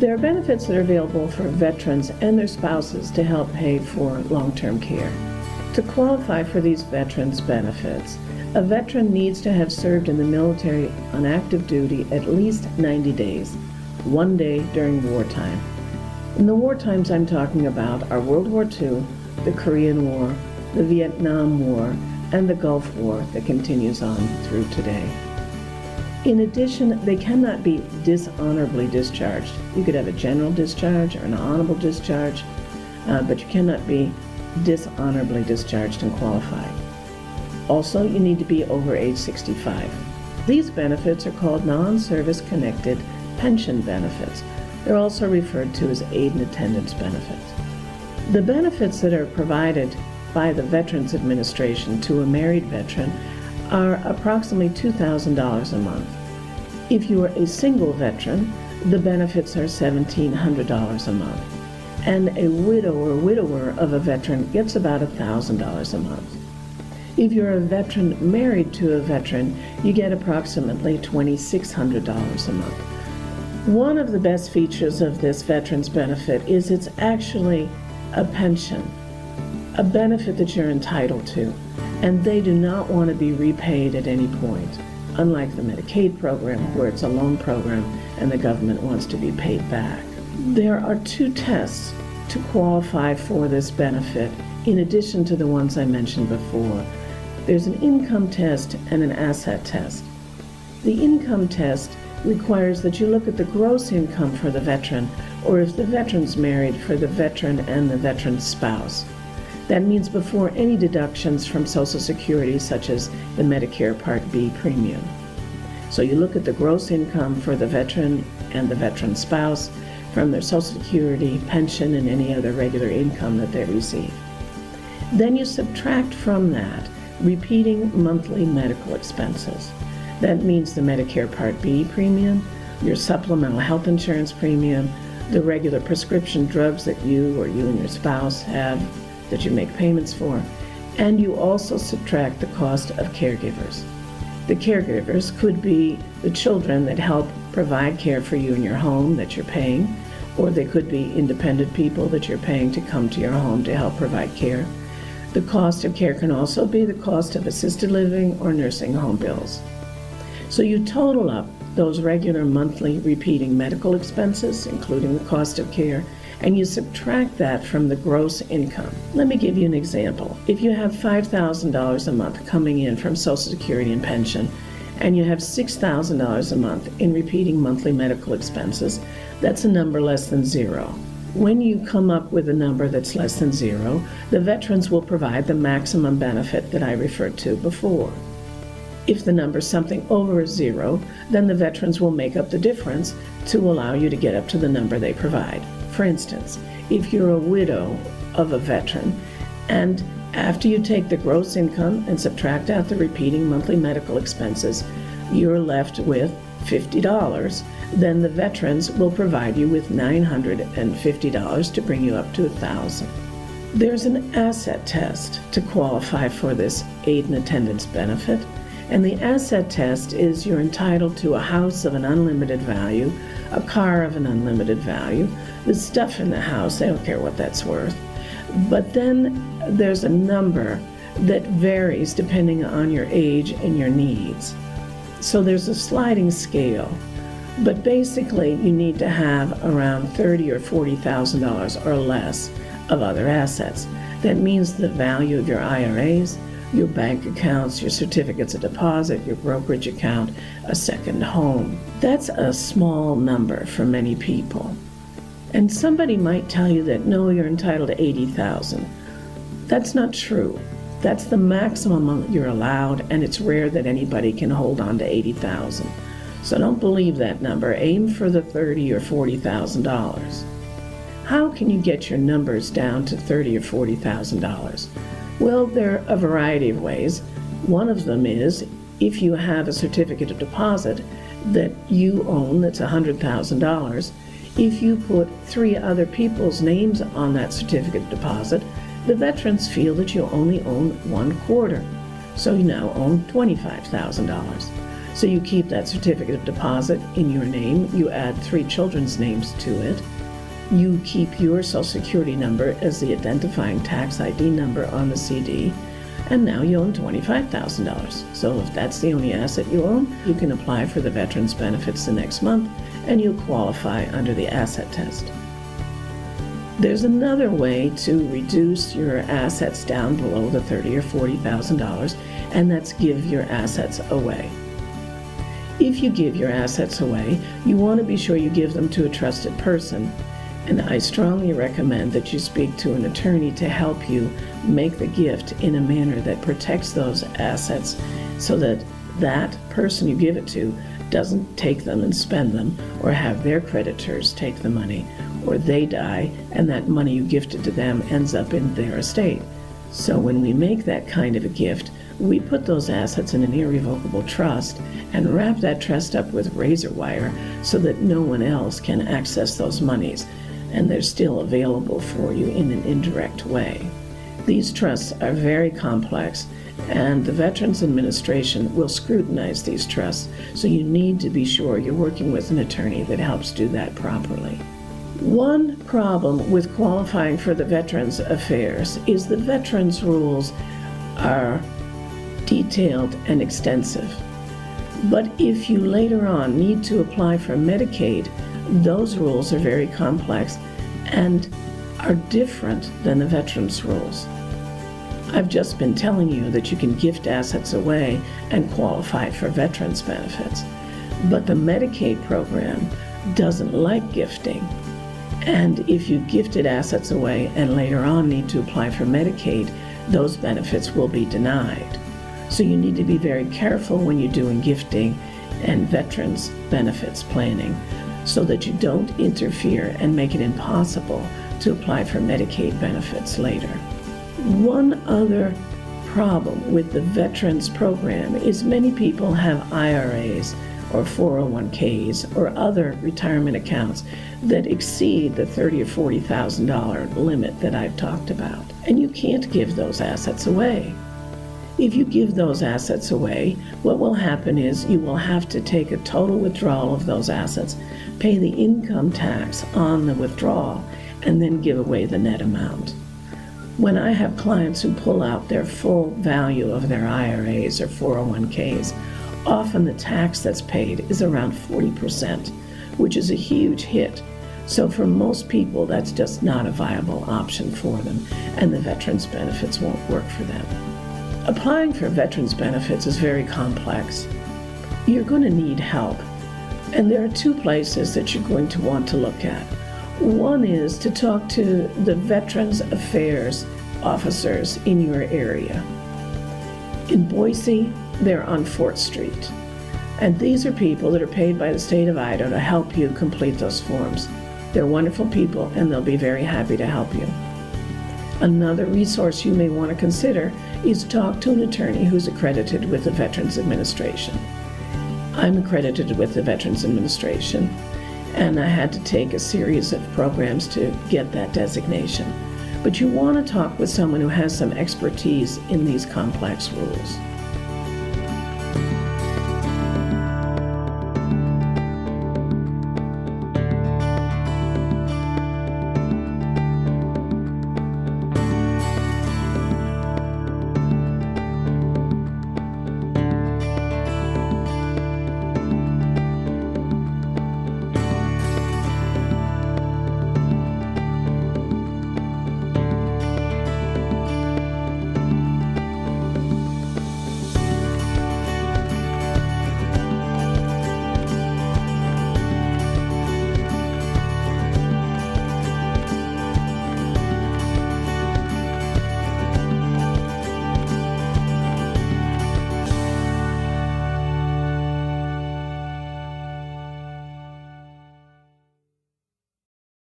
There are benefits that are available for veterans and their spouses to help pay for long-term care. To qualify for these veterans' benefits, a veteran needs to have served in the military on active duty at least 90 days, 1 day during wartime. And the war times I'm talking about are World War II, the Korean War, the Vietnam War, and the Gulf War that continues on through today. In addition, they cannot be dishonorably discharged. You could have a general discharge or an honorable discharge, but you cannot be dishonorably discharged and qualify. Also, you need to be over age 65. These benefits are called non-service connected pension benefits. They're also referred to as aid and attendance benefits. The benefits that are provided by the Veterans Administration to a married veteran are approximately $2,000 a month. If you are a single veteran, the benefits are $1,700 a month. And a widow or widower of a veteran gets about $1,000 a month. If you're a veteran married to a veteran, you get approximately $2,600 a month. One of the best features of this veterans benefit is it's actually a pension, a benefit that you're entitled to, and they do not want to be repaid at any point, unlike the Medicaid program where it's a loan program and the government wants to be paid back. There are 2 tests to qualify for this benefit in addition to the ones I mentioned before. There's an income test and an asset test. The income test requires that you look at the gross income for the veteran, or if the veteran's married, for the veteran and the veteran's spouse. That means before any deductions from Social Security, such as the Medicare Part B premium. So you look at the gross income for the veteran and the veteran's spouse from their Social Security, pension, and any other regular income that they receive. Then you subtract from that repeating monthly medical expenses. That means the Medicare Part B premium, your supplemental health insurance premium, the regular prescription drugs that you and your spouse have that you make payments for, and you also subtract the cost of caregivers. The caregivers could be the children that help provide care for you in your home that you're paying, or they could be independent people that you're paying to come to your home to help provide care. The cost of care can also be the cost of assisted living or nursing home bills. So you total up those regular monthly repeating medical expenses, including the cost of care, and you subtract that from the gross income. Let me give you an example. If you have $5,000 a month coming in from Social Security and pension, and you have $6,000 a month in repeating monthly medical expenses, that's a number less than 0. When you come up with a number that's less than 0, the veterans will provide the maximum benefit that I referred to before. If the number is something over 0, then the veterans will make up the difference to allow you to get up to the number they provide. For instance, if you're a widow of a veteran, and after you take the gross income and subtract out the repeating monthly medical expenses, you're left with $50, then the veterans will provide you with $950 to bring you up to $1,000. There's an asset test to qualify for this aid and attendance benefit. And the asset test is you're entitled to a house of an unlimited value, a car of an unlimited value, the stuff in the house, they don't care what that's worth. But then there's a number that varies depending on your age and your needs. So there's a sliding scale, but basically you need to have around $30,000 or $40,000 or less of other assets. That means the value of your IRAs, your bank accounts, your certificates of deposit, your brokerage account, a second home. That's a small number for many people. And somebody might tell you that, no, you're entitled to $80,000. That's not true. That's the maximum you're allowed, and it's rare that anybody can hold on to $80,000. So don't believe that number. Aim for the $30,000 or $40,000. How can you get your numbers down to $30,000 or $40,000? Well, there are a variety of ways. One of them is if you have a certificate of deposit that you own that's $100,000, if you put 3 other people's names on that certificate of deposit, the veterans feel that you only own 1/4. So you now own $25,000. So you keep that certificate of deposit in your name, you add 3 children's names to it, you keep your Social Security number as the identifying tax ID number on the CD, and now you own $25,000. So if that's the only asset you own, you can apply for the veterans benefits the next month, and you'll qualify under the asset test. There's another way to reduce your assets down below the $30,000 or $40,000, and that's give your assets away. If you give your assets away, you want to be sure you give them to a trusted person, and I strongly recommend that you speak to an attorney to help you make the gift in a manner that protects those assets so that that person you give it to doesn't take them and spend them, or have their creditors take the money, or they die and that money you gifted to them ends up in their estate. So when we make that kind of a gift, we put those assets in an irrevocable trust and wrap that trust up with razor wire so that no one else can access those monies, and they're still available for you in an indirect way. These trusts are very complex, and the Veterans Administration will scrutinize these trusts, so you need to be sure you're working with an attorney that helps do that properly. One problem with qualifying for the Veterans Affairs is the Veterans rules are detailed and extensive. But if you later on need to apply for Medicaid, those rules are very complex and are different than the Veterans rules. I've just been telling you that you can gift assets away and qualify for veterans benefits. But the Medicaid program doesn't like gifting. And if you gifted assets away and later on need to apply for Medicaid, those benefits will be denied. So you need to be very careful when you're doing gifting and veterans benefits planning so that you don't interfere and make it impossible to apply for Medicaid benefits later. One other problem with the veterans program is many people have IRAs or 401ks or other retirement accounts that exceed the $30,000 or $40,000 limit that I've talked about. And you can't give those assets away. If you give those assets away, what will happen is you will have to take a total withdrawal of those assets, pay the income tax on the withdrawal, and then give away the net amount. When I have clients who pull out their full value of their IRAs or 401ks, often the tax that's paid is around 40%, which is a huge hit. So for most people, that's just not a viable option for them, and the veterans benefits won't work for them. Applying for veterans benefits is very complex. You're going to need help, and there are 2 places that you're going to want to look at. One is to talk to the Veterans Affairs officers in your area. In Boise, they're on 4th Street. And these are people that are paid by the state of Idaho to help you complete those forms. They're wonderful people, and they'll be very happy to help you. Another resource you may want to consider is talk to an attorney who's accredited with the Veterans Administration. I'm accredited with the Veterans Administration, and I had to take a series of programs to get that designation. But you want to talk with someone who has some expertise in these complex rules.